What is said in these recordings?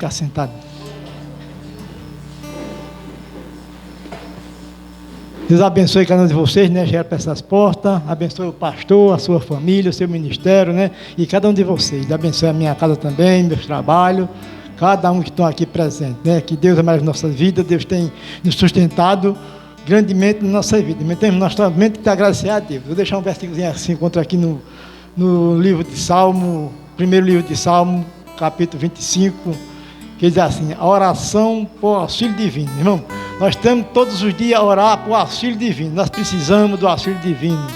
ficar sentado. Deus abençoe cada um de vocês, né? Gera para essas portas, abençoe o pastor, a sua família, o seu ministério, né? E cada um de vocês. Abençoe a minha casa também, meus trabalhos, cada um que estão aqui presente, né? Que Deus é mais na nossa vida, Deus tem nos sustentado grandemente na nossa vida. Temos nós também que agradecer a Deus. Vou deixar um versículo assim, encontra aqui no livro de Salmo, primeiro livro de Salmo, capítulo 25, que diz assim: a oração por auxílio divino. Irmão, nós temos todos os dias a orar por auxílio divino. Nós precisamos do auxílio divino.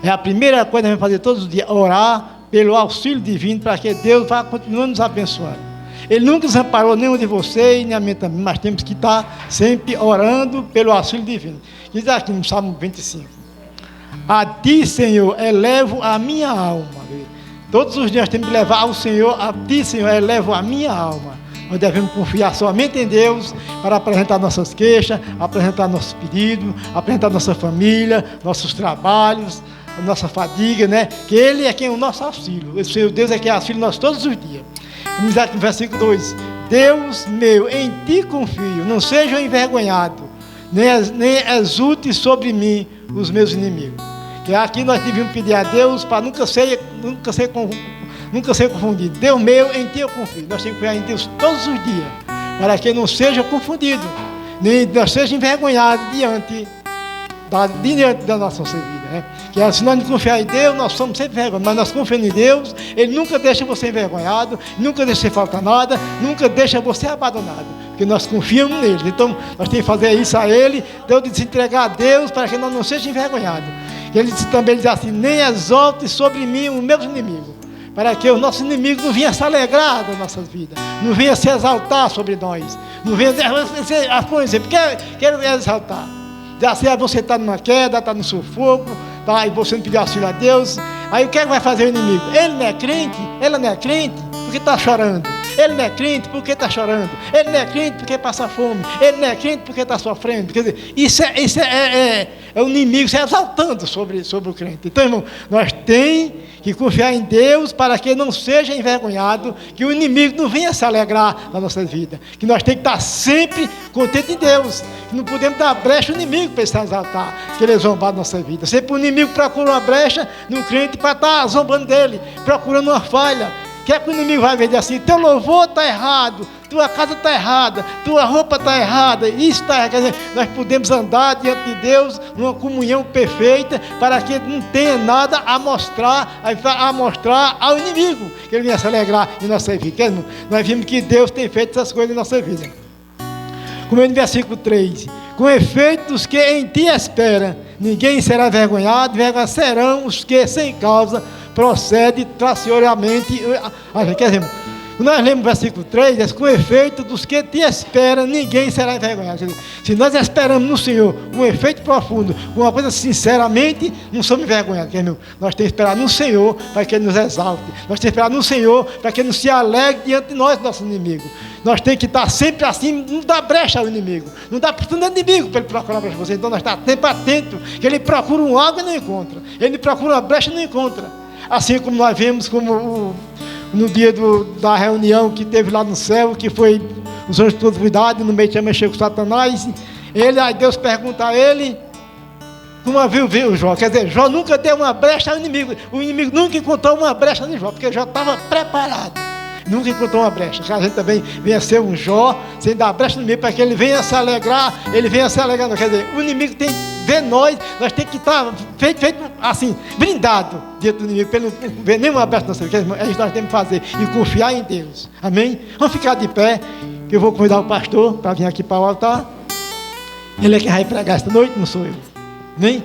É a primeira coisa que nós vamos fazer todos os dias, orar pelo auxílio divino, para que Deus vá continuando nos abençoando. Ele nunca desamparou nenhum de vocês, nem a mim também, mas temos que estar sempre orando pelo auxílio divino. Diz aqui no Salmo 25: a ti, Senhor, elevo a minha alma. Todos os dias temos que levar ao Senhor, a ti, Senhor, elevo a minha alma. Nós devemos confiar somente em Deus para apresentar nossas queixas, apresentar nossos pedidos, apresentar nossa família, nossos trabalhos, nossa fadiga, né? Que Ele é quem é o nosso auxílio. O Senhor Deus é quem auxilia nós todos os dias. Vamos aqui no versículo 2: Deus meu, em ti confio, não seja envergonhado, nem exulte sobre mim os meus inimigos. Que aqui nós devemos pedir a Deus para nunca ser confundido. Deus meu, em ti eu confio. Nós temos que confiar em Deus todos os dias, para que não seja confundido, nem não seja envergonhado diante da nossa vida, né? Que se nós não confiar em Deus, nós somos sempre envergonhados, mas nós confiamos em Deus, Ele nunca deixa você envergonhado, nunca deixa você faltar nada, nunca deixa você abandonado, porque nós confiamos nele. Então nós temos que fazer isso a Ele, Deus de se entregar a Deus, para que nós não sejamos envergonhados. Ele também diz assim: nem exalte sobre mim os meus inimigos, para que os nossos inimigos não venham se alegrar das nossas vidas, não venham se exaltar sobre nós, não venham dizer, porque quero exaltar. Já sei, você está numa queda, está no sufoco, tá, e você não pediu auxílio a Deus, aí o que é que vai fazer o inimigo? Ele não é crente, ela não é crente, porque está chorando. Ele não é crente porque está chorando. Ele não é crente porque passa fome. Ele não é crente porque está sofrendo. Quer dizer, isso é o inimigo se exaltando sobre o crente. Então, irmão, nós temos que confiar em Deus para que não seja envergonhado, que o inimigo não venha se alegrar na nossa vida. Que nós temos que estar sempre contentes em Deus. Que não podemos dar brecha ao inimigo para ele se exaltar, que ele zombar da nossa vida. Sempre o inimigo procura uma brecha no crente para estar zombando dele, procurando uma falha. Que é que o inimigo vai ver assim: teu louvor está errado, tua casa está errada, tua roupa está errada, isso está errado. Quer dizer, nós podemos andar diante de Deus numa comunhão perfeita, para que não tenha nada a mostrar ao inimigo, que ele venha se alegrar em nossa vida. Nós vimos que Deus tem feito essas coisas em nossa vida. Como no versículo 3: com efeito, os que em ti esperam, ninguém será envergonhado, serão os que sem causa procede traciosamente. Quer dizer, nós lemos o versículo 3, diz: com efeito dos que te esperam, ninguém será envergonhado. Quer dizer, se nós esperamos no Senhor um efeito profundo, uma coisa sinceramente, não somos envergonhados. Nós temos que esperar no Senhor para que Ele nos exalte. Nós temos que esperar no Senhor para que Ele não se alegre diante de nós, nosso inimigo. Nós temos que estar sempre assim, não dá brecha ao inimigo, não dá oportunidade ao inimigo para ele procurar brecha você. Então nós estamos sempre atentos, que ele procura um algo e não encontra, ele procura uma brecha e não encontra. Assim como nós vemos no dia da reunião que teve lá no céu, que foi os anjos de toda cuidado, no meio tinha mexer com Satanás, aí Deus pergunta a ele, como viu Jó, quer dizer, Jó nunca deu uma brecha ao inimigo, o inimigo nunca encontrou uma brecha em Jó, porque Jó estava preparado. Nunca encontrou uma brecha. A gente também venha ser um Jó, sem dar brecha no inimigo, para que ele venha se alegrar, Quer dizer, o inimigo tem que ver nós temos que estar feito assim, blindado diante do inimigo, para ele não ver nenhuma brecha na nossa vida. É isso que nós temos que fazer, e confiar em Deus. Amém? Vamos ficar de pé, que eu vou convidar o pastor para vir aqui para o altar. Ele é quem vai pregar esta noite, não sou eu. Amém?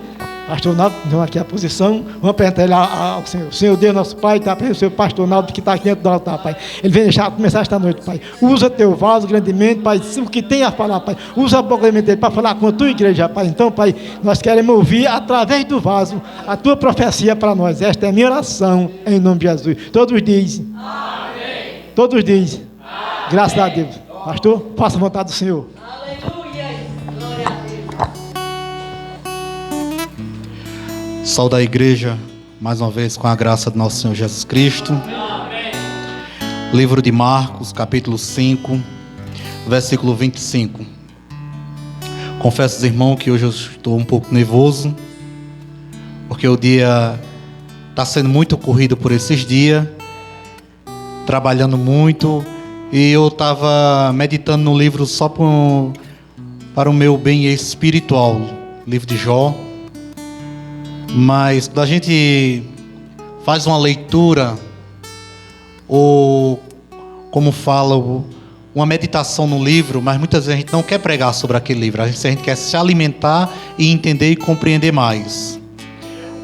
Pastor Naldo, vamos aqui a posição, vamos apresentar ele ao Senhor. Senhor Deus, nosso Pai, está presente o seu pastor Naldo, que está aqui dentro do altar, Pai. Ele vem deixar começar esta noite, Pai. Usa teu vaso grandemente, Pai, o que tem a falar, Pai. Usa a boca dele para falar com a tua igreja, Pai. Então, Pai, nós queremos ouvir através do vaso a tua profecia para nós. Esta é a minha oração, em nome de Jesus. Todos dizem. Amém. Todos dizem. Amém. Graças a Deus. Pastor, faça a vontade do Senhor. Saúde a igreja, mais uma vez, com a graça do nosso Senhor Jesus Cristo. Livro de Marcos, capítulo 5, versículo 25. Confesso aos irmãos que hoje eu estou um pouco nervoso, porque o dia está sendo muito corrido por esses dias, trabalhando muito, e eu estava meditando no livro só para o meu bem espiritual, livro de Jó. Mas quando a gente faz uma leitura, ou como fala, uma meditação no livro, mas muitas vezes a gente não quer pregar sobre aquele livro, a gente quer se alimentar e entender e compreender mais.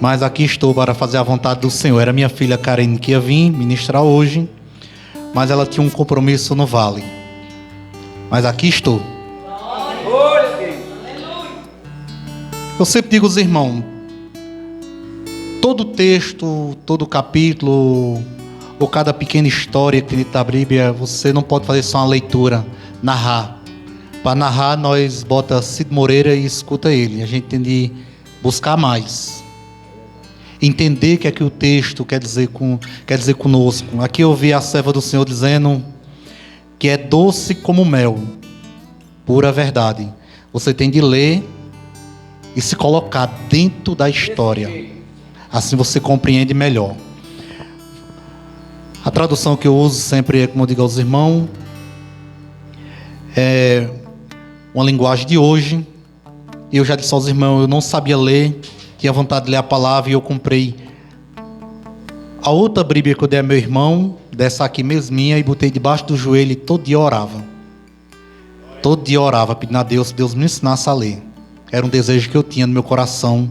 Mas aqui estou para fazer a vontade do Senhor. Era minha filha Karen que ia vir ministrar hoje, mas ela tinha um compromisso no vale. Mas aqui estou. Eu sempre digo aos irmãos, todo texto, todo capítulo, ou cada pequena história que está na Bíblia, você não pode fazer só uma leitura, narrar. Para narrar, nós bota Cid Moreira e escuta ele. A gente tem de buscar mais. Entender o que é que o texto quer dizer conosco. Aqui eu ouvi a serva do Senhor dizendo que é doce como mel, pura verdade. Você tem de ler e se colocar dentro da história. Assim você compreende melhor. A tradução que eu uso sempre é, como eu digo aos irmãos, é uma linguagem de hoje. Eu já disse aos irmãos, eu não sabia ler, tinha vontade de ler a palavra e eu comprei a outra Bíblia que eu dei a meu irmão, dessa aqui mesminha, e botei debaixo do joelho e todo dia orava. Todo dia orava, pedindo a Deus que Deus me ensinasse a ler. Era um desejo que eu tinha no meu coração.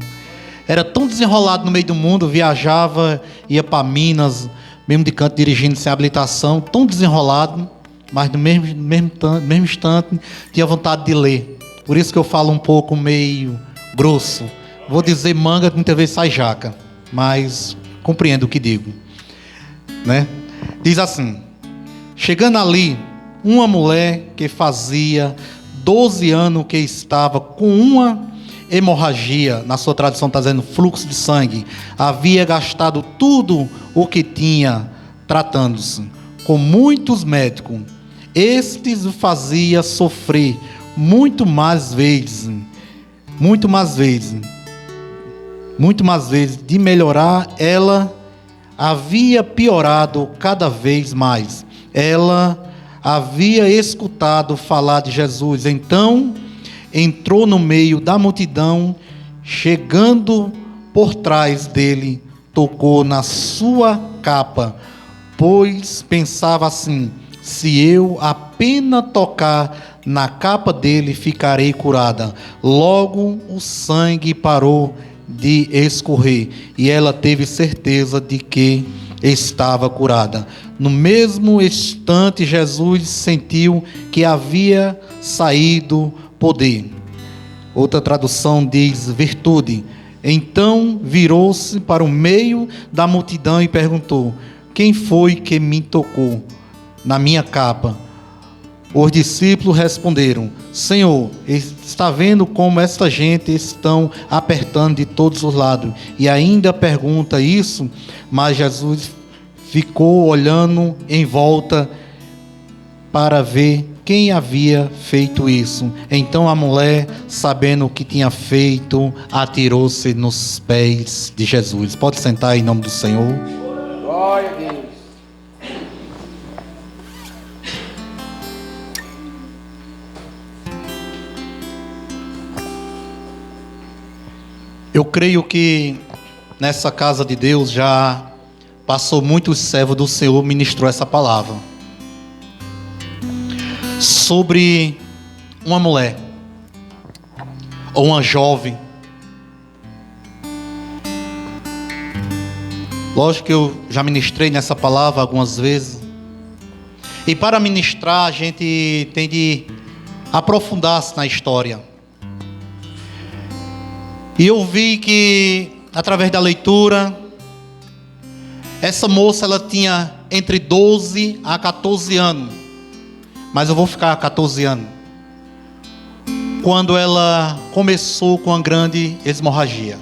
Era tão desenrolado no meio do mundo, viajava, ia para Minas, mesmo de canto dirigindo sem habilitação, tão desenrolado, mas no mesmo instante tinha vontade de ler. Por isso que eu falo um pouco meio grosso. Vou dizer manga, muitas vezes sai jaca, mas compreendo o que digo, né? Diz assim: chegando ali, uma mulher que fazia 12 anos que estava com uma hemorragia, na sua tradução está dizendo fluxo de sangue, havia gastado tudo o que tinha, tratando-se com muitos médicos. Estes o fazia sofrer muito mais vezes, de melhorar, ela havia piorado cada vez mais. Ela havia escutado falar de Jesus, então entrou no meio da multidão, chegando por trás dele, tocou na sua capa, pois pensava assim: se eu apenas tocar na capa dele, ficarei curada. Logo o sangue parou de escorrer e ela teve certeza de que estava curada. No mesmo instante, Jesus sentiu que havia saído poder. Outra tradução diz virtude. Então virou-se para o meio da multidão e perguntou: quem foi que me tocou na minha capa? Os discípulos responderam: Senhor, está vendo como esta gente estão apertando de todos os lados? E ainda pergunta isso, mas Jesus ficou olhando em volta para ver quem havia feito isso. Então a mulher, sabendo o que tinha feito, atirou-se nos pés de Jesus. Pode sentar em nome do Senhor. Glória a Deus. Eu creio que nessa casa de Deus já passou muitos servos do Senhor, ministrou essa palavra sobre uma mulher ou uma jovem. Lógico que eu já ministrei nessa palavra algumas vezes, e para ministrar a gente tem de aprofundar-se na história. E eu vi que através da leitura, essa moça ela tinha entre 12 a 14 anos, mas eu vou ficar a 14 anos, quando ela começou com uma grande hemorragia.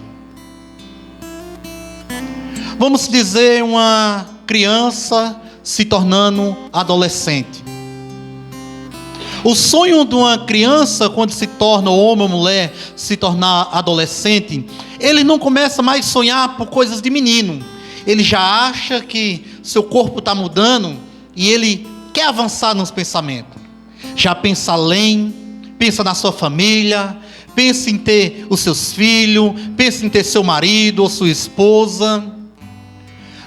Vamos dizer, uma criança se tornando adolescente. O sonho de uma criança, quando se torna homem ou mulher, se tornar adolescente, ele não começa mais a sonhar por coisas de menino. Ele já acha que seu corpo está mudando e ele quer avançar nos pensamentos. Já pensa além, pensa na sua família, pensa em ter os seus filhos, pensa em ter seu marido ou sua esposa.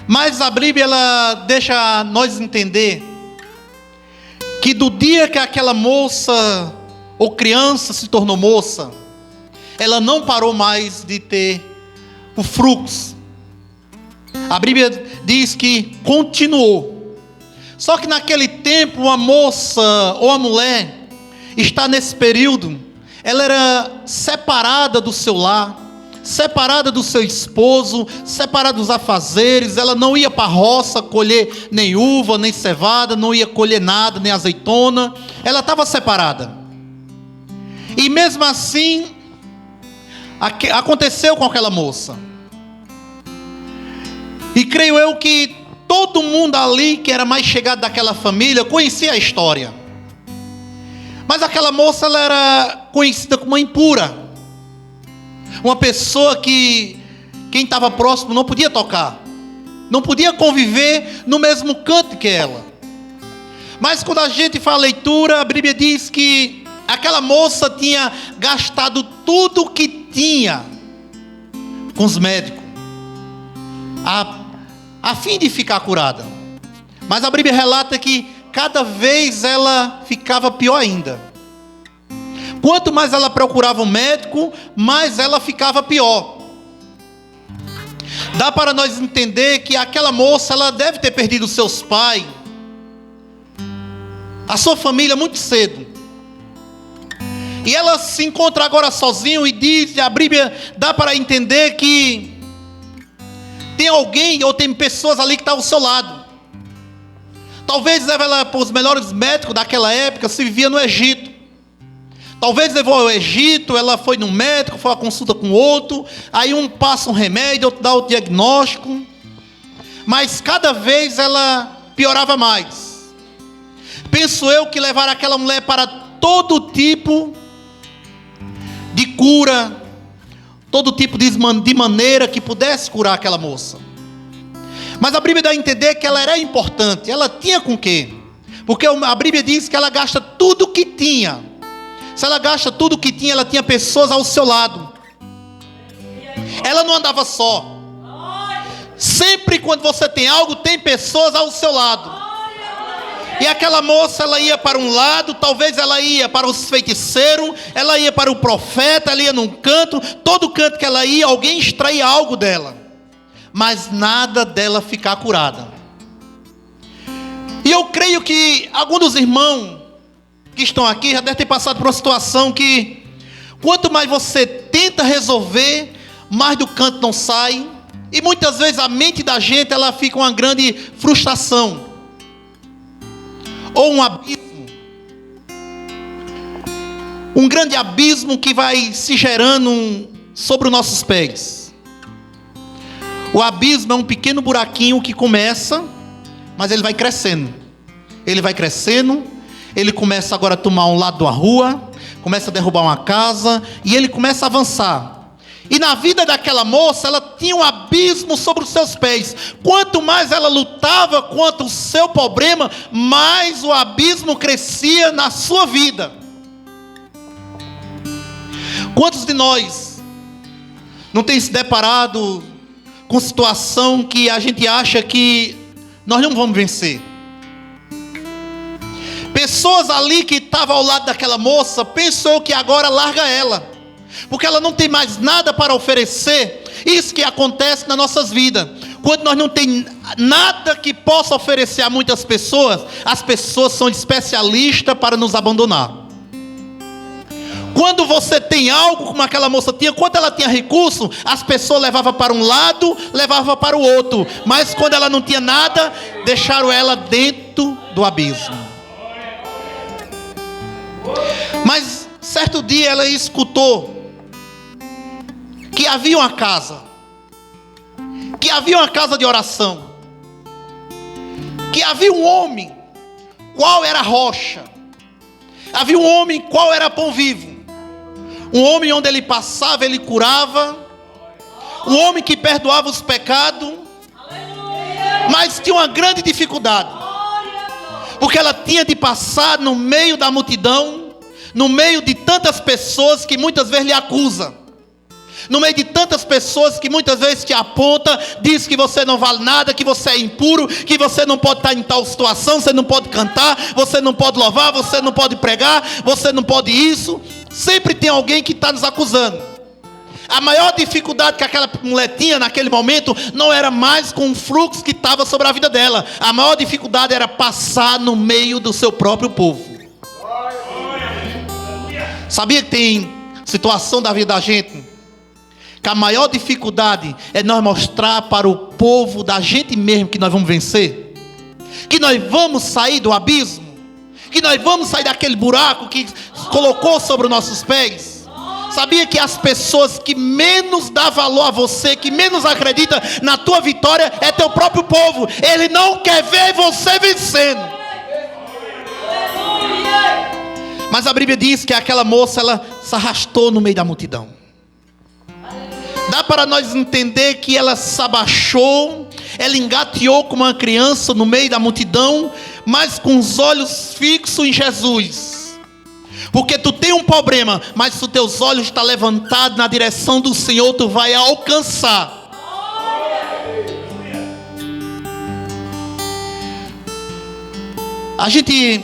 Mas a Bíblia, ela deixa nós entender que do dia que aquela moça ou criança se tornou moça, ela não parou mais de ter o fluxo. A Bíblia diz que continuou. Só que naquele tempo a moça ou a mulher está nesse período, ela era separada do seu lar, separada do seu esposo, separada dos afazeres. Ela não ia para a roça colher nem uva, nem cevada, não ia colher nada, nem azeitona. Ela estava separada. E mesmo assim, aconteceu com aquela moça. E creio eu que todo mundo ali que era mais chegado daquela família conhecia a história. Mas aquela moça, ela era conhecida como uma impura. Uma pessoa que quem estava próximo não podia tocar. Não podia conviver no mesmo canto que ela. Mas quando a gente faz a leitura, a Bíblia diz que aquela moça tinha gastado tudo o que tinha com os médicos, a fim de ficar curada. Mas a Bíblia relata que cada vez ela ficava pior ainda. Quanto mais ela procurava um médico, mais ela ficava pior. Dá para nós entender que aquela moça, ela deve ter perdido seus pais, a sua família muito cedo. E ela se encontra agora sozinha e diz, a Bíblia dá para entender que tem alguém ou tem pessoas ali que estão ao seu lado. Talvez leve ela para os melhores médicos daquela época, se vivia no Egito. Talvez levou ao Egito, ela foi no médico, foi a consulta com outro, aí um passa um remédio, outro dá o diagnóstico. Mas cada vez ela piorava mais. Penso eu que levar aquela mulher para todo tipo de cura, todo tipo de maneira que pudesse curar aquela moça. Mas a Bíblia dá a entender que ela era importante, ela tinha com quê? Porque a Bíblia diz que ela gasta tudo o que tinha. Se ela gasta tudo o que tinha, ela tinha pessoas ao seu lado. Ela não andava só. Sempre quando você tem algo, tem pessoas ao seu lado. E aquela moça, ela ia para um lado, talvez ela ia para os feiticeiros, ela ia para o profeta, ela ia num canto, todo canto que ela ia, alguém extraía algo dela. Mas nada dela ficar curada. E eu creio que alguns dos irmãos que estão aqui já devem ter passado por uma situação que quanto mais você tenta resolver, mais do canto não sai. E muitas vezes a mente da gente, ela fica uma grande frustração. Ou um abismo. Um grande abismo que vai se gerando sobre os nossos pés. O abismo é um pequeno buraquinho que começa, mas ele vai crescendo. Ele vai crescendo. Ele começa agora a tomar um lado da rua, começa a derrubar uma casa, e ele começa a avançar. E na vida daquela moça, ela tinha um abismo sobre os seus pés. Quanto mais ela lutava contra o seu problema, mais o abismo crescia na sua vida. Quantos de nós não tem se deparado com situação que a gente acha que nós não vamos vencer? Pessoas ali que estavam ao lado daquela moça, pensou que agora larga ela, porque ela não tem mais nada para oferecer. Isso que acontece nas nossas vidas. Quando nós não tem nada que possa oferecer a muitas pessoas, as pessoas são especialistas para nos abandonar. Quando você tem algo como aquela moça tinha, quando ela tinha recurso, as pessoas levavam para um lado, levavam para o outro. Mas quando ela não tinha nada, deixaram ela dentro do abismo. Mas certo dia ela escutou que havia uma casa, que havia uma casa de oração, que havia um homem, qual era a rocha. Havia um homem, qual era pão vivo. Um homem onde ele passava, ele curava. Um homem que perdoava os pecados. Mas tinha uma grande dificuldade. Porque ela tinha de passar no meio da multidão, no meio de tantas pessoas que muitas vezes lhe acusam. No meio de tantas pessoas que muitas vezes te aponta, diz que você não vale nada, que você é impuro, que você não pode estar em tal situação, você não pode cantar, você não pode louvar, você não pode pregar, você não pode isso. Sempre tem alguém que está nos acusando. A maior dificuldade que aquela mulher tinha naquele momento não era mais com o fluxo que estava sobre a vida dela. A maior dificuldade era passar no meio do seu próprio povo. Sabia que tem situação da vida da gente que a maior dificuldade é nós mostrar para o povo da gente mesmo que nós vamos vencer, que nós vamos sair do abismo, que nós vamos sair daquele buraco que colocou sobre os nossos pés. Sabia que as pessoas que menos dá valor a você, que menos acredita na tua vitória, é teu próprio povo. Ele não quer ver você vencendo. Mas a Bíblia diz que aquela moça, ela se arrastou no meio da multidão. Dá para nós entender que ela se abaixou, ela engateou como uma criança no meio da multidão, mas com os olhos fixos em Jesus. Porque tu tem um problema, mas se os teus olhos estão levantados na direção do Senhor, tu vai alcançar. A gente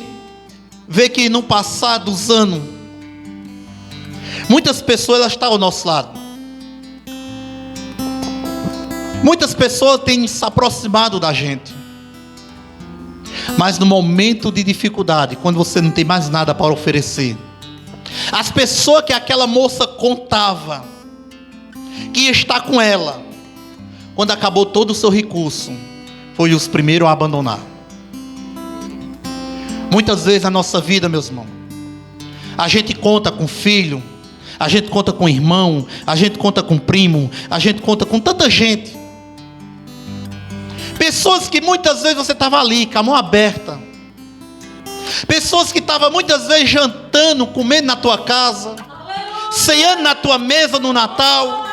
vê que no passar dos anos, muitas pessoas elas estão ao nosso lado. Muitas pessoas têm se aproximado da gente. Mas no momento de dificuldade, quando você não tem mais nada para oferecer, as pessoas que aquela moça contava que ia estar com ela, quando acabou todo o seu recurso, foi os primeiros a abandonar. Muitas vezes na nossa vida, meus irmãos, a gente conta com filho, a gente conta com irmão, a gente conta com primo, a gente conta com tanta gente. Pessoas que muitas vezes você estava ali, com a mão aberta. Pessoas que estavam muitas vezes jantando, comendo na tua casa, ceando na tua mesa no Natal.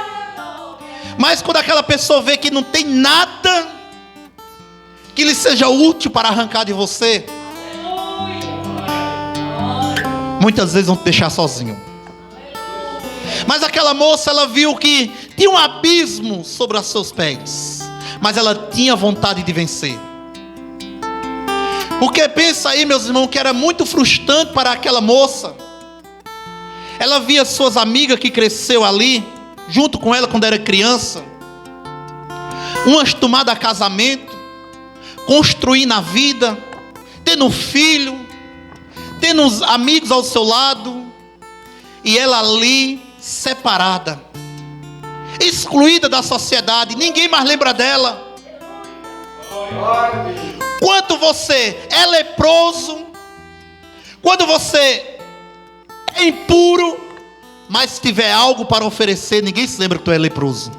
Mas quando aquela pessoa vê que não tem nada que lhe seja útil para arrancar de você, muitas vezes vão te deixar sozinho. Mas aquela moça, ela viu que tinha um abismo sobre os seus pés, mas ela tinha vontade de vencer. Porque pensa aí, meus irmãos, que era muito frustrante para aquela moça. Ela via suas amigas que cresceu ali, junto com ela quando era criança, umas tomadas a casamento, construindo a vida, tendo um filho, tendo uns amigos ao seu lado, e ela ali separada, excluída da sociedade, ninguém mais lembra dela. Quando você é leproso, quando você é impuro, mas se tiver algo para oferecer, ninguém se lembra que tu é leproso.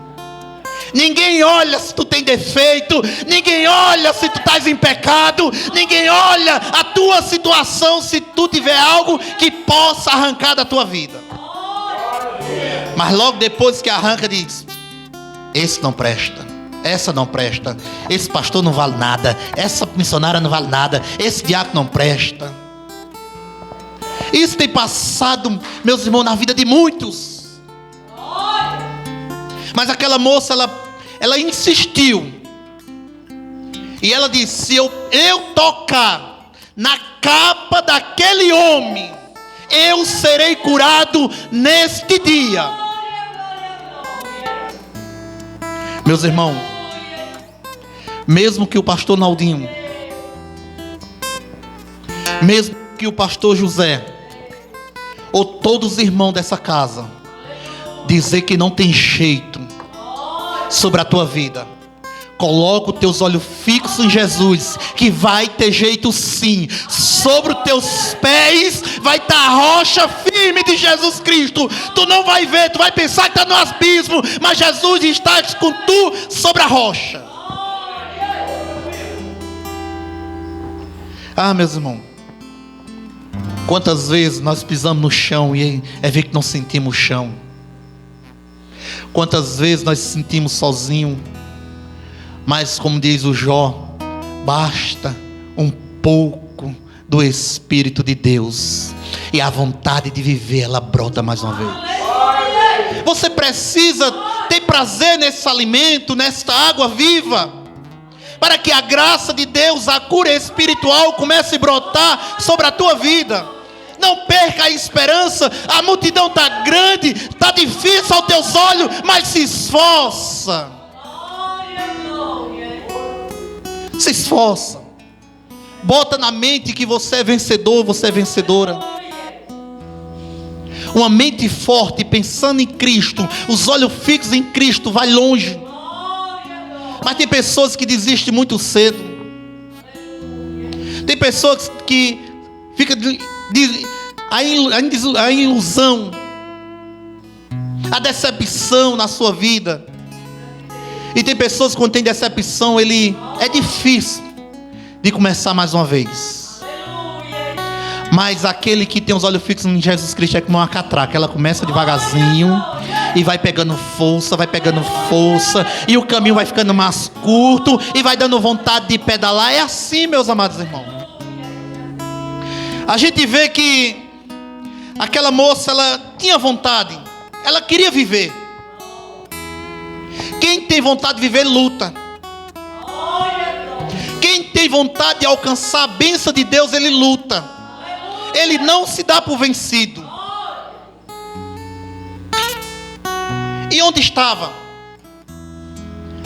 Ninguém olha se tu tem defeito, ninguém olha se tu estás em pecado, ninguém olha a tua situação se tu tiver algo que possa arrancar da tua vida. Mas logo depois que arranca, diz: esse não presta, essa não presta, esse pastor não vale nada, essa missionária não vale nada, esse diácono não presta. Isso tem passado, meus irmãos, na vida de muitos. Mas aquela moça, ela insistiu. E ela disse: se eu tocar na capa daquele homem, eu serei curado neste dia. Meus irmãos, mesmo que o pastor Naldinho, mesmo que o pastor José, ou todos os irmãos dessa casa, dizer que não tem jeito sobre a tua vida, coloca os teus olhos fixos em Jesus, que vai ter jeito sim. Sobre os teus pés vai estar a rocha firme de Jesus Cristo. Tu não vai ver, tu vai pensar que está no abismo, mas Jesus está com tu sobre a rocha. Ah, meus irmãos, quantas vezes nós pisamos no chão e é ver que não sentimos o chão. Quantas vezes nós sentimos sozinhos. Mas como diz o Jó, basta um pouco do Espírito de Deus e a vontade de viver, ela brota mais uma vez. Você precisa ter prazer nesse alimento, nesta água viva, para que a graça de Deus, a cura espiritual comece a brotar sobre a tua vida. Não perca a esperança. A multidão está grande, está difícil aos teus olhos, mas se esforça. Se esforça. Bota na mente que você é vencedor, você é vencedora. Uma mente forte, pensando em Cristo, os olhos fixos em Cristo, vai longe. Mas tem pessoas que desistem muito cedo. Tem pessoas que ficam a ilusão, a decepção na sua vida. E tem pessoas que quando tem decepção, é difícil de começar mais uma vez. Mas aquele que tem os olhos fixos em Jesus Cristo é como uma catraca. Ela começa devagarzinho e vai pegando força, e o caminho vai ficando mais curto e vai dando vontade de pedalar. É assim, meus amados irmãos. A gente vê que aquela moça, ela tinha vontade, ela queria viver. Quem tem vontade de viver, luta. Quem tem vontade de alcançar a bênção de Deus, ele luta. Ele não se dá por vencido. E onde estava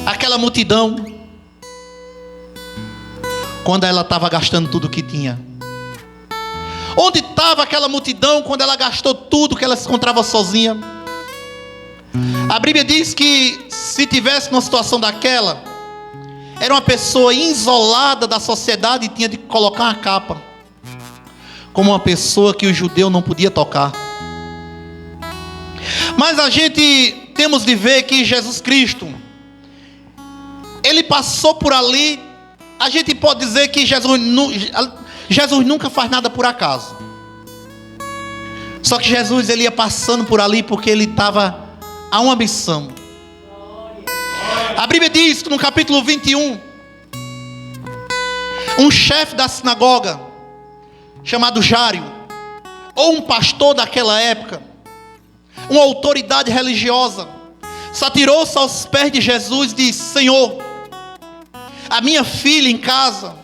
aquela multidão quando ela estava gastando tudo que tinha? Onde estava aquela multidão quando ela gastou tudo que ela se encontrava sozinha? A Bíblia diz que se tivesse numa situação daquela, era uma pessoa isolada da sociedade e tinha de colocar uma capa, como uma pessoa que o judeu não podia tocar. Mas a gente temos de ver que Jesus Cristo, ele passou por ali. A gente pode dizer que Jesus nunca faz nada por acaso. Só que Jesus, ele ia passando por ali porque ele estava a uma missão. A Bíblia diz que no capítulo 21, um chefe da sinagoga chamado Jário, ou um pastor daquela época, uma autoridade religiosa, se atirou-se aos pés de Jesus e disse: Senhor, a minha filha em casa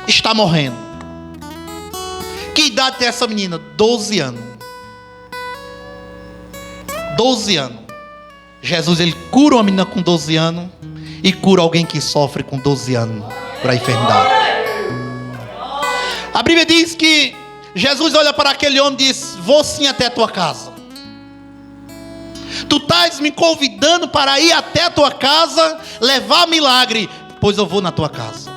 está morrendo. Que idade tem essa menina? 12 anos. 12 anos. Jesus, ele cura uma menina com 12 anos e cura alguém que sofre com 12 anos para a enfermidade. A Bíblia diz que Jesus olha para aquele homem e diz: vou sim até a tua casa. Tu estás me convidando para ir até a tua casa, levar milagre, pois eu vou na tua casa.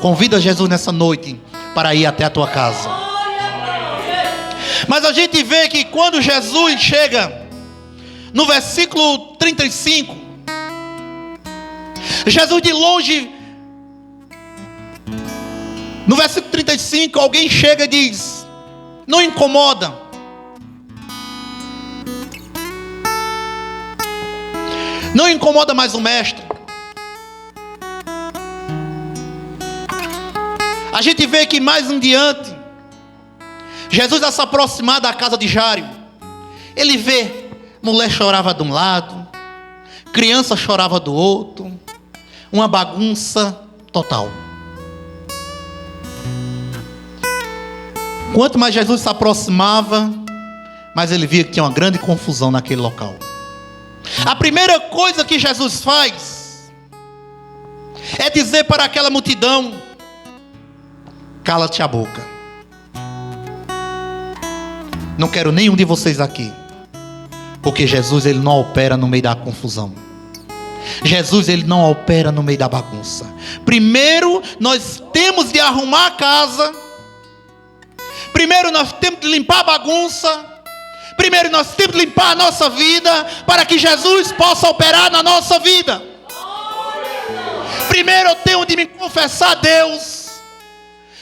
Convida Jesus nessa noite para ir até a tua casa. Mas a gente vê que quando Jesus chega no versículo 35, Jesus de longe, no versículo 35, alguém chega e diz: não incomoda. Não incomoda mais o mestre. A gente vê que mais em diante, Jesus a se aproximar da casa de Jário, ele vê mulher chorava de um lado, criança chorava do outro, uma bagunça total. Quanto mais Jesus se aproximava, mais ele via que tinha uma grande confusão naquele local. A primeira coisa que Jesus faz é dizer para aquela multidão: cala-te a boca. Não quero nenhum de vocês aqui. Porque Jesus, ele não opera no meio da confusão. Jesus, ele não opera no meio da bagunça. Primeiro nós temos de arrumar a casa. Primeiro nós temos de limpar a bagunça. Primeiro nós temos de limpar a nossa vida, para que Jesus possa operar na nossa vida. Primeiro eu tenho de me confessar a Deus.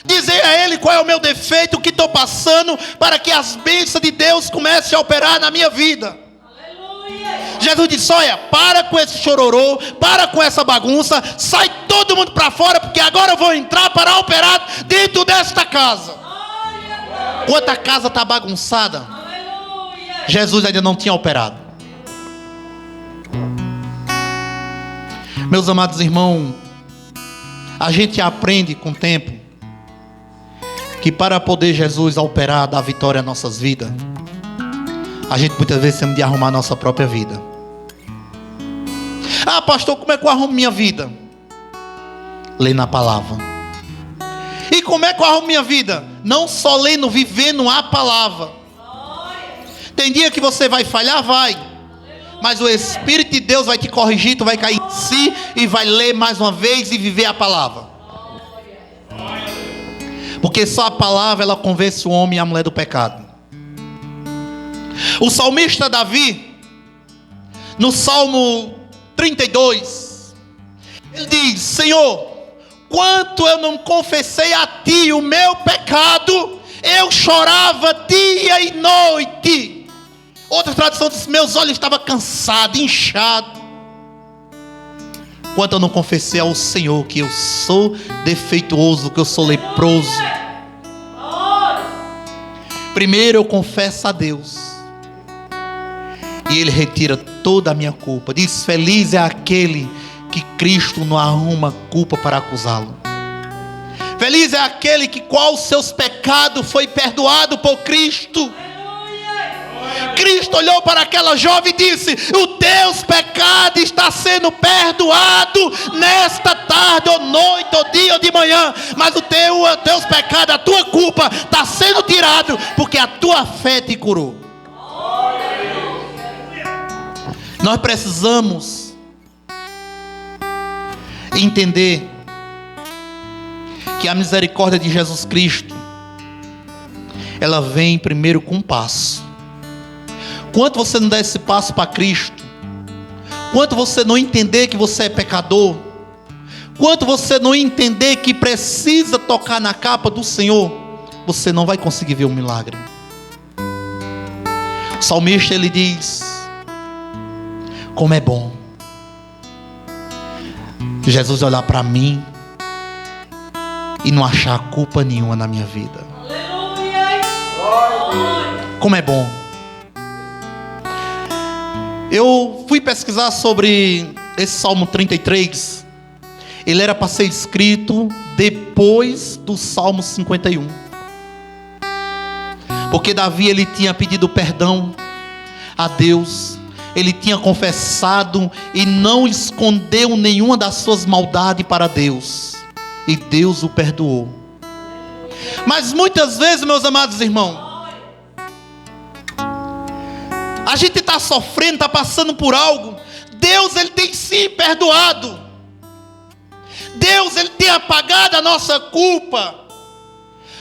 Dizer a Ele qual é o meu defeito, o que estou passando, para que as bênçãos de Deus comecem a operar na minha vida. Jesus disse: olha, para com esse chororô, para com essa bagunça, sai todo mundo para fora, porque agora eu vou entrar para operar dentro desta casa. Enquanto a casa está bagunçada, Jesus ainda não tinha operado. Meus amados irmãos, a gente aprende com o tempo que para poder Jesus operar, dar vitória às nossas vidas, a gente muitas vezes temos de arrumar a nossa própria vida. Ah, pastor, como é que eu arrumo minha vida? Lendo a palavra. E como é que eu arrumo minha vida? Não só lendo, vivendo a palavra. Tem dia que você vai falhar, vai. Mas o Espírito de Deus vai te corrigir, tu vai cair em si e vai ler mais uma vez e viver a palavra. Porque só a palavra, ela convence o homem e a mulher do pecado. O salmista Davi, no Salmo 32, ele diz: Senhor, quanto eu não confessei a ti o meu pecado, eu chorava dia e noite. Outra tradução diz: meus olhos estavam cansados, inchados. Quanto eu não confessei ao Senhor que eu sou defeituoso, que eu sou leproso. Primeiro eu confesso a Deus, e Ele retira toda a minha culpa. Diz: feliz é aquele que Cristo não arruma culpa para acusá-lo. Feliz é aquele que qual os seus pecados foi perdoado por Cristo. Cristo olhou para aquela jovem e disse: os teus pecados estão sendo perdoados nesta tarde, ou noite, ou dia, ou de manhã. Mas os teus pecados, a tua culpa está sendo tirado, porque a tua fé te curou. Nós precisamos entender que a misericórdia de Jesus Cristo, ela vem primeiro com um passo. Quanto você não der esse passo para Cristo, quanto você não entender que você é pecador, quanto você não entender que precisa tocar na capa do Senhor, você não vai conseguir ver um milagre. O salmista, ele diz: como é bom Jesus olhar para mim e não achar culpa nenhuma na minha vida. Como é bom. Eu fui pesquisar sobre esse Salmo 33. Ele era para ser escrito depois do Salmo 51. Porque Davi, ele tinha pedido perdão a Deus. Ele tinha confessado e não escondeu nenhuma das suas maldades para Deus. E Deus o perdoou. Mas muitas vezes, meus amados irmãos, a gente está sofrendo, está passando por algo. Deus, ele tem sim perdoado. Deus, ele tem apagado a nossa culpa.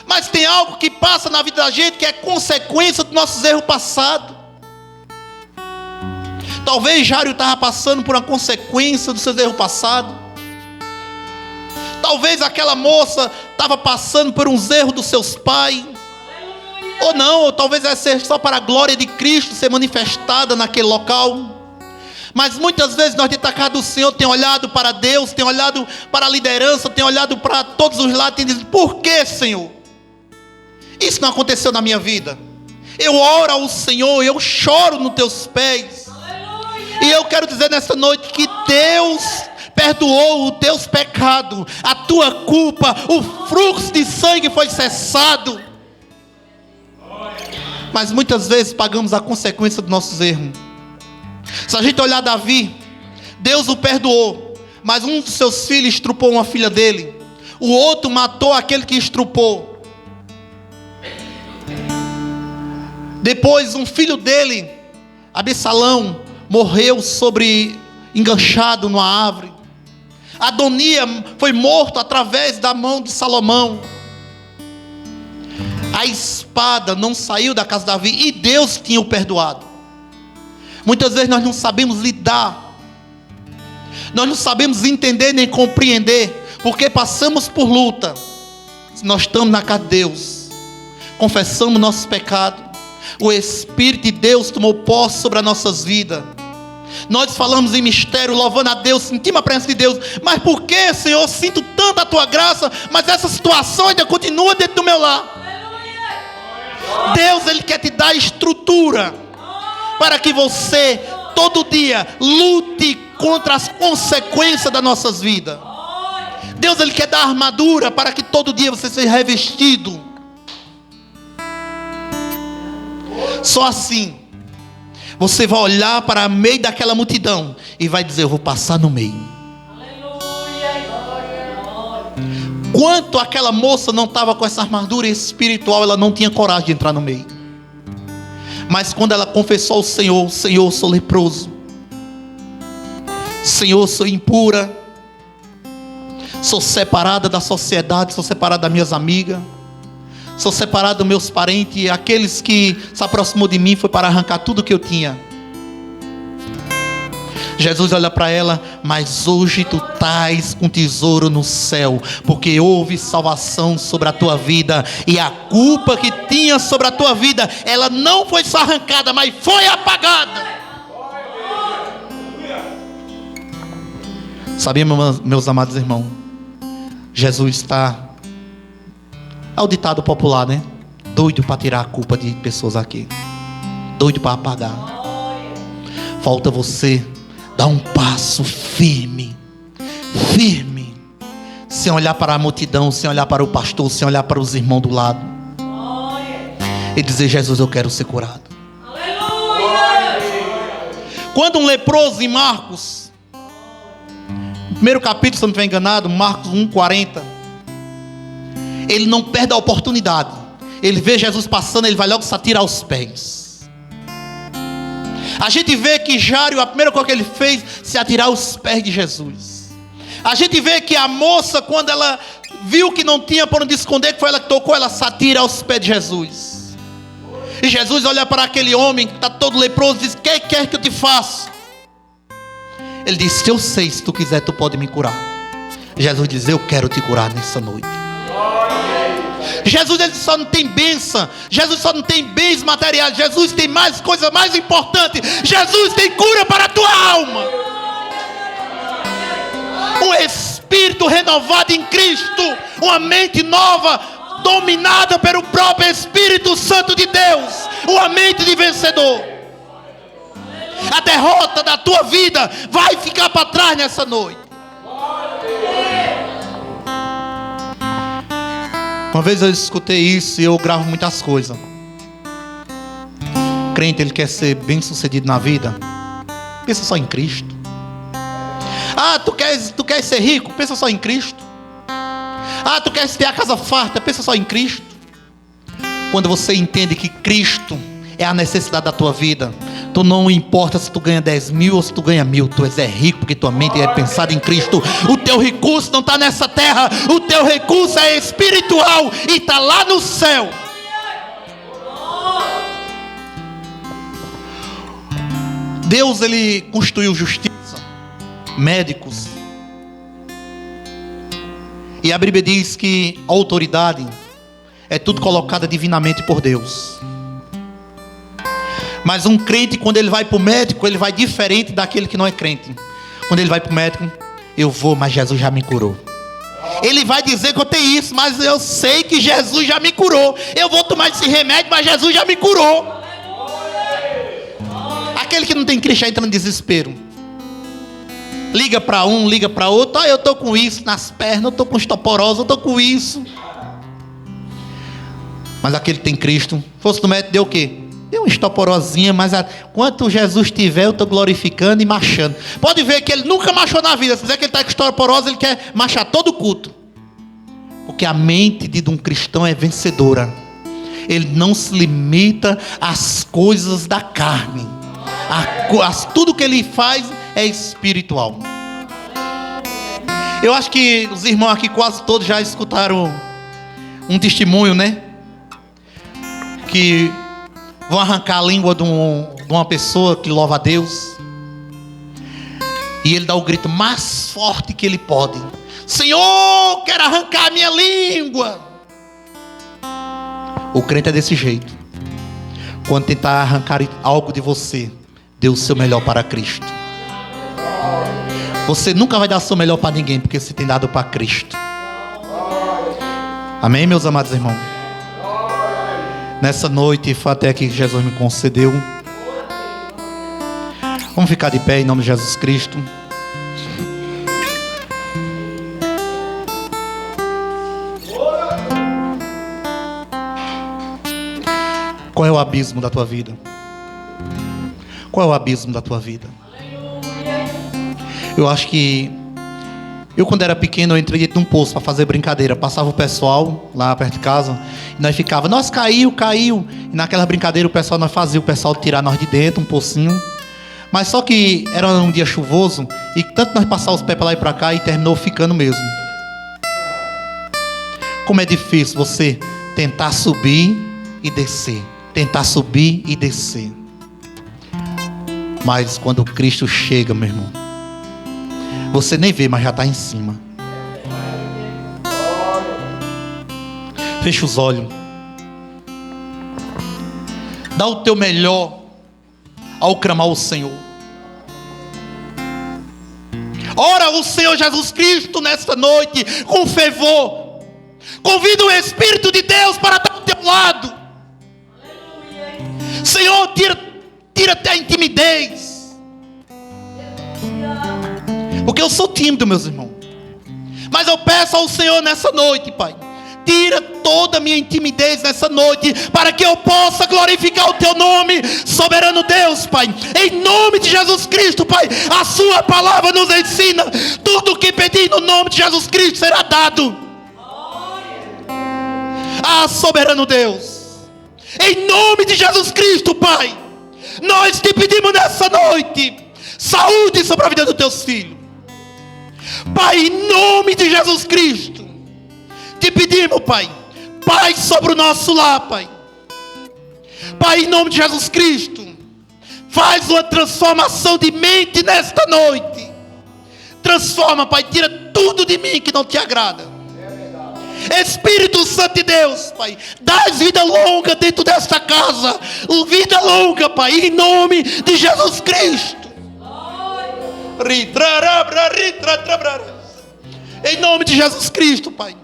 Mas tem algo que passa na vida da gente que é consequência dos nossos erros passados. Talvez Jário estava passando por uma consequência dos seus erros passados. Talvez aquela moça estava passando por uns erros dos seus pais. Ou não, ou talvez ela seja só para a glória de Cristo ser manifestada naquele local. Mas muitas vezes nós de casa do Senhor tem olhado para Deus, tem olhado para a liderança, tem olhado para todos os lados e tem dito: por que, Senhor? Isso não aconteceu na minha vida. Eu oro ao Senhor, eu choro nos teus pés. E eu quero dizer nessa noite que Deus perdoou os teus pecados, a tua culpa, o fluxo de sangue foi cessado. Mas muitas vezes pagamos a consequência dos nossos erros. Se a gente olhar Davi, Deus o perdoou, mas um dos seus filhos estrupou uma filha dele. O outro matou aquele que estrupou. Depois um filho dele, Absalão, morreu enganchado numa árvore. Adonias foi morto através da mão de Salomão. A espada não saiu da casa de Davi e Deus tinha o perdoado. Muitas vezes nós não sabemos lidar, nós não sabemos entender nem compreender, porque passamos por luta, Se nós estamos na casa de Deus, confessamos nossos pecados, o Espírito de Deus tomou posse sobre as nossas vidas. Nós falamos em mistério, louvando a Deus, sentimos a presença de Deus. Mas por que, Senhor, eu sinto tanto a tua graça, mas essa situação ainda continua dentro do meu lar? Deus, Ele quer te dar estrutura para que você todo dia lute contra as consequências das nossas vidas. Deus, Ele quer dar armadura para que todo dia você seja revestido. Só assim você vai olhar para o meio daquela multidão e vai dizer: eu vou passar no meio. Quanto aquela moça não estava com essa armadura espiritual, ela não tinha coragem de entrar no meio. Mas quando ela confessou ao Senhor: Senhor, sou leproso, Senhor, sou impura, sou separada da sociedade, sou separada das minhas amigas, sou separado dos meus parentes, aqueles que se aproximou de mim foi para arrancar tudo que eu tinha. Jesus olha para ela: mas hoje tu estás com tesouro no céu, porque houve salvação sobre a tua vida, e a culpa que tinha sobre a tua vida, ela não foi só arrancada, mas foi apagada. Sabia, meus amados irmãos, Jesus está, é o ditado popular, né? Doido para tirar a culpa de pessoas aqui, doido para apagar. Falta você dar um passo firme, sem olhar para a multidão, sem olhar para o pastor, sem olhar para os irmãos do lado, e dizer: Jesus, eu quero ser curado. Quando um leproso em Marcos, primeiro capítulo, se eu não estiver enganado, Marcos 1:40, ele não perde a oportunidade. Ele vê Jesus passando, ele vai logo se atirar aos pés. A gente vê que Jairo, a primeira coisa que ele fez, se atirar aos pés de Jesus. A gente vê que a moça, quando ela viu que não tinha por onde esconder, que foi ela que tocou, ela se atira aos pés de Jesus. E Jesus olha para aquele homem que está todo leproso e diz: o que quer que eu te faça? Ele diz: se eu sei, se tu quiser, tu pode me curar. Jesus diz: eu quero te curar nessa noite. Jesus, ele só não tem bênção, Jesus só não tem bens materiais, Jesus tem mais coisa mais importante. Jesus tem cura para a tua alma, um espírito renovado em Cristo, uma mente nova, dominada pelo próprio Espírito Santo de Deus, uma mente de vencedor. A derrota da tua vida vai ficar para trás nessa noite. Uma vez eu escutei isso e eu gravo muitas coisas. O crente, ele quer ser bem sucedido na vida, pensa só em Cristo. Ah, tu quer ser rico? Pensa só em Cristo. Ah, tu quer ter a casa farta? Pensa só em Cristo. Quando você entende que Cristo é a necessidade da tua vida, tu não importa se tu ganha 10 mil ou se tu ganha 1000, tu és rico porque tua mente é pensada em Cristo. O teu recurso não está nessa terra, o teu recurso é espiritual e está lá no céu. Deus, ele construiu justiça, médicos, e a Bíblia diz que a autoridade é tudo colocada divinamente por Deus. Mas um crente, quando ele vai para o médico, ele vai diferente daquele que não é crente. Quando ele vai para o médico: eu vou, mas Jesus já me curou. Ele vai dizer que eu tenho isso, mas eu sei que Jesus já me curou. Eu vou tomar esse remédio, mas Jesus já me curou. Aquele que não tem Cristo já entra no desespero. Liga para um, liga para outro: eu estou com isso nas pernas, eu estou com osteoporose, eu estou com isso. Mas aquele que tem Cristo, fosse do médico, deu o quê? Deu uma estoporosinha, mas quanto Jesus tiver, eu estou glorificando e marchando. Pode ver que ele nunca marchou na vida. Se dizer que ele está com estoporose, ele quer marchar todo o culto. Porque a mente de um cristão é vencedora. Ele não se limita às coisas da carne. Tudo que ele faz é espiritual. Eu acho que os irmãos aqui quase todos já escutaram um testemunho, né? Que vão arrancar a língua de uma pessoa que louva a Deus, e ele dá o grito mais forte que ele pode: Senhor, quero arrancar a minha língua. O crente é desse jeito. Quando tentar arrancar algo de você, dê o seu melhor para Cristo. Você nunca vai dar o seu melhor para ninguém, porque você tem dado para Cristo. Amém, meus amados irmãos? Nessa noite, foi até aqui que Jesus me concedeu. Vamos ficar de pé em nome de Jesus Cristo. Qual é o abismo da tua vida? Qual é o abismo da tua vida? Eu acho que quando era pequeno, eu entrei dentro de um poço para fazer brincadeira. Passava o pessoal lá perto de casa e nós ficava, nossa, caiu. E naquela brincadeira o pessoal tirar nós de dentro, um pocinho. Mas só que era um dia chuvoso e tanto nós passávamos os pés para lá e para cá e terminou ficando mesmo. Como é difícil você tentar subir e descer. Tentar subir e descer. Mas quando Cristo chega, meu irmão, você nem vê, mas já está em cima. Fecha os olhos. Dá o teu melhor ao clamar o Senhor. Ora o Senhor Jesus Cristo nesta noite com fervor. Convida o Espírito de Deus para estar ao teu lado. Senhor, tira até a timidez. Porque eu sou tímido, meus irmãos. Mas eu peço ao Senhor nessa noite, Pai, tira toda a minha timidez nessa noite, para que eu possa glorificar o Teu nome, soberano Deus, Pai. Em nome de Jesus Cristo, Pai, a Sua palavra nos ensina, tudo o que pedir no nome de Jesus Cristo será dado. Ah, soberano Deus, em nome de Jesus Cristo, Pai, nós te pedimos nessa noite saúde sobre a vida dos teus filhos. Pai, em nome de Jesus Cristo, te pedimos, Pai, paz sobre o nosso lar, Pai. Pai, em nome de Jesus Cristo, faz uma transformação de mente nesta noite. Transforma, Pai, tira tudo de mim que não te agrada. Espírito Santo de Deus, Pai, dá vida longa dentro desta casa. Vida longa, Pai, em nome de Jesus Cristo. Em nome de Jesus Cristo, Pai,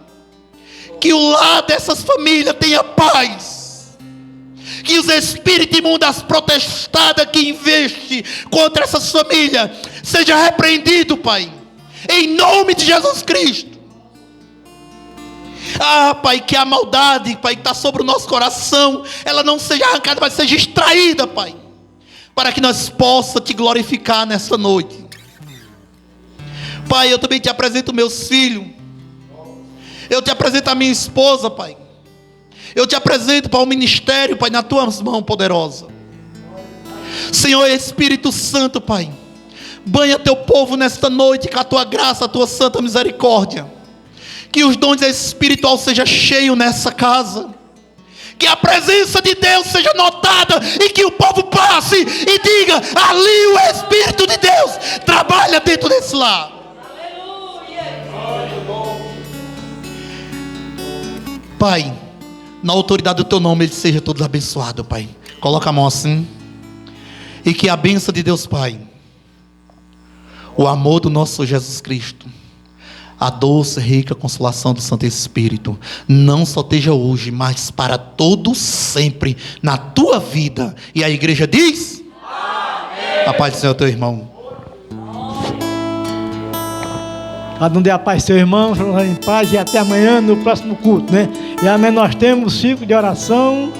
que o lar dessas famílias tenha paz. Que os espíritos imundos protestados que investem contra essas famílias seja repreendido, Pai, em nome de Jesus Cristo. Ah, Pai, que a maldade, Pai, que está sobre o nosso coração, ela não seja arrancada, mas seja extraída, Pai, para que nós possamos te glorificar nessa noite. Pai, eu também te apresento meus filhos. Eu te apresento a minha esposa, Pai. Eu te apresento para o ministério, Pai, nas tuas mãos poderosas. Senhor Espírito Santo, Pai, banha teu povo nesta noite com a tua graça, a tua santa misericórdia. Que os dons espirituais sejam cheios nessa casa. Que a presença de Deus seja notada e que o povo passe e diga: ali o Espírito de Deus trabalha dentro desse lar. Pai, na autoridade do teu nome, eles sejam todos abençoados, Pai. Coloca a mão assim. E que a bênção de Deus, Pai, o amor do nosso Jesus Cristo, a doce, rica consolação do Santo Espírito, não só esteja hoje, mas para todo sempre na tua vida. E a igreja diz: amém. A paz do Senhor, teu irmão. Cada um dê a paz, seu irmão, em paz, e até amanhã no próximo culto, né? E amanhã nós temos ciclo de oração